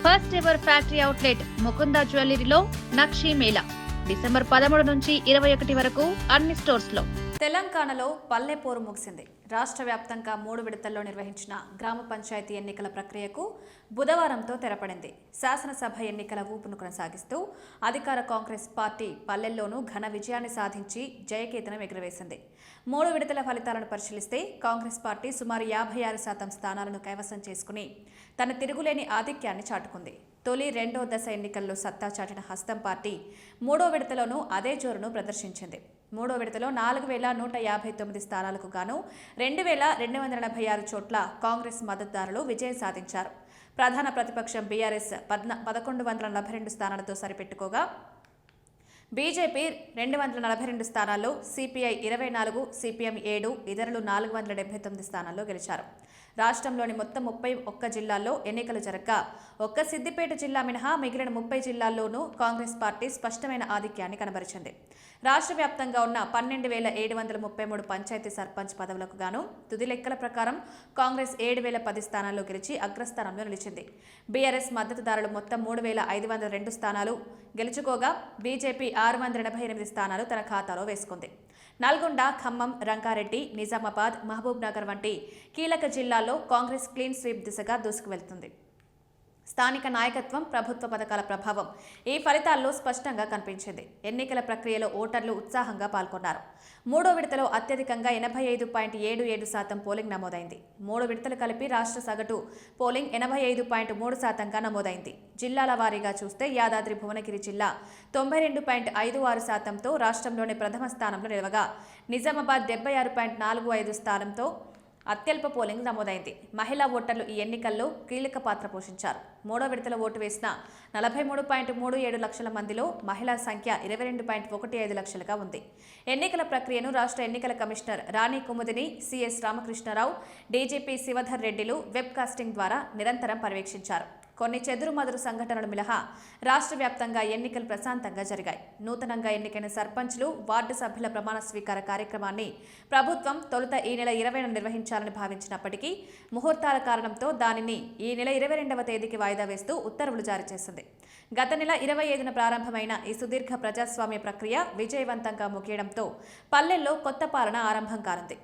First ever factory outlet Mukunda జ్యువెలరీలో Nakshi Mela December 13 నుంచి 21 వరకు అన్ని స్టోర్స్లో. తెలంగాణలో పల్లె పోరు ముగిసింది. రాష్ట్ర వ్యాప్తంగా 3 విడతల్లో నిర్వహించిన గ్రామ పంచాయతీ ఎన్నికల ప్రక్రియకు బుధవారంతో తెరపడింది. శాసనసభ ఎన్నికల ఊపును కొనసాగిస్తూ అధికార కాంగ్రెస్ పార్టీ పల్లెల్లోనూ ఘన విజయాన్ని సాధించి జయకేతనం ఎగురవేసింది. 3 విడతల ఫలితాలను పరిశీలిస్తే కాంగ్రెస్ పార్టీ సుమారు 56% స్థానాలను కైవసం చేసుకుని తన తిరుగులేని ఆధిక్యాన్ని చాటుకుంది. తొలి 2వ దశ ఎన్నికల్లో సత్తా చాటిన హస్తం పార్టీ 3వ విడతలోనూ అదే జోరును ప్రదర్శించింది. 3వ విడతలో 4159 స్థానాలకు గాను 2286 చోట్ల కాంగ్రెస్ మద్దతుదారులు విజయం సాధించారు. ప్రధాన ప్రతిపక్షం బీఆర్ఎస్ 1142 స్థానాలతో సరిపెట్టుకోగా బీజేపీ 242 స్థానాల్లో, సిపిఐ 24, సిపిఎం 7, ఇతరులు 479 స్థానాల్లో గెలిచారు. రాష్ట్రంలోని మొత్తం 31 జిల్లాల్లో ఎన్నికలు జరగగా ఒక్క సిద్దిపేట జిల్లా మినహా మిగిలిన 30 జిల్లాల్లోనూ కాంగ్రెస్ పార్టీ స్పష్టమైన ఆధిక్యాన్ని కనబరిచింది. రాష్ట్ర వ్యాప్తంగా ఉన్న 12,733 పంచాయతీ సర్పంచ్ పదవులకు గాను తుది లెక్కల ప్రకారం కాంగ్రెస్ 7,010 స్థానాల్లో గెలిచి అగ్రస్థానంలో నిలిచింది. బీఆర్ఎస్ మద్దతుదారులు మొత్తం 3,502 స్థానాలు గెలుచుకోగా బీజేపీ 688 స్థానాలు తన ఖాతాలో వేసుకుంది. నల్గొండ, ఖమ్మం, రంగారెడ్డి, నిజామాబాద్, మహబూబ్ నగర్ వంటి కీలక జిల్లాల్లో కాంగ్రెస్ క్లీన్ స్వీప్ దిశగా దూసుకువెళ్తుంది. స్థానిక నాయకత్వం, ప్రభుత్వ పథకాల ప్రభావం ఈ ఫలితాల్లో స్పష్టంగా కనిపించింది. ఎన్నికల ప్రక్రియలో ఓటర్లు ఉత్సాహంగా పాల్గొన్నారు. 3వ విడతలో అత్యధికంగా 85.77% పోలింగ్ నమోదైంది. 3 విడతలు కలిపి రాష్ట్ర సగటు పోలింగ్ 85.3%గా నమోదైంది. జిల్లాల వారీగా చూస్తే యాదాద్రి భువనగిరి జిల్లా 92.56%తో రాష్ట్రంలోని ప్రథమ స్థానంలో నిలవగా నిజామాబాద్ 76.45 స్థానంతో అత్యల్ప పోలింగ్ నమోదైంది. మహిళా ఓటర్లు ఈ ఎన్నికల్లో కీలక పాత్ర పోషించారు. 3వ విడతల ఓటు వేసిన 43.37 లక్షల మందిలో మహిళా సంఖ్య 22.15 లక్షలుగా ఉంది. ఎన్నికల ప్రక్రియను రాష్ట్ర ఎన్నికల commissioner Rani Kumudini, CS Ramakrishnarao, DGP Shivadhar రెడ్డిలు వెబ్ కాస్టింగ్ ద్వారా నిరంతరం పర్యవేక్షించారు. కొన్ని చెదురుమదురు సంఘటనలు మినహా రాష్ట్ర వ్యాప్తంగా ఎన్నికలు ప్రశాంతంగా జరిగాయి. నూతనంగా ఎన్నికైన సర్పంచ్లు, వార్డు సభ్యుల ప్రమాణ స్వీకార కార్యక్రమాన్ని ప్రభుత్వం తొలుత ఈ నెల 20న నిర్వహించాలని భావించినప్పటికీ ముహూర్తాల కారణంతో దానిని ఈ నెల 22వ తేదీకి వాయిదా వేస్తూ ఉత్తర్వులు జారీ చేసింది. గత నెల 25న ప్రారంభమైన ఈ సుదీర్ఘ ప్రజాస్వామ్య ప్రక్రియ విజయవంతంగా ముగియడంతో పల్లెల్లో కొత్త పాలన ఆరంభం కానుంది.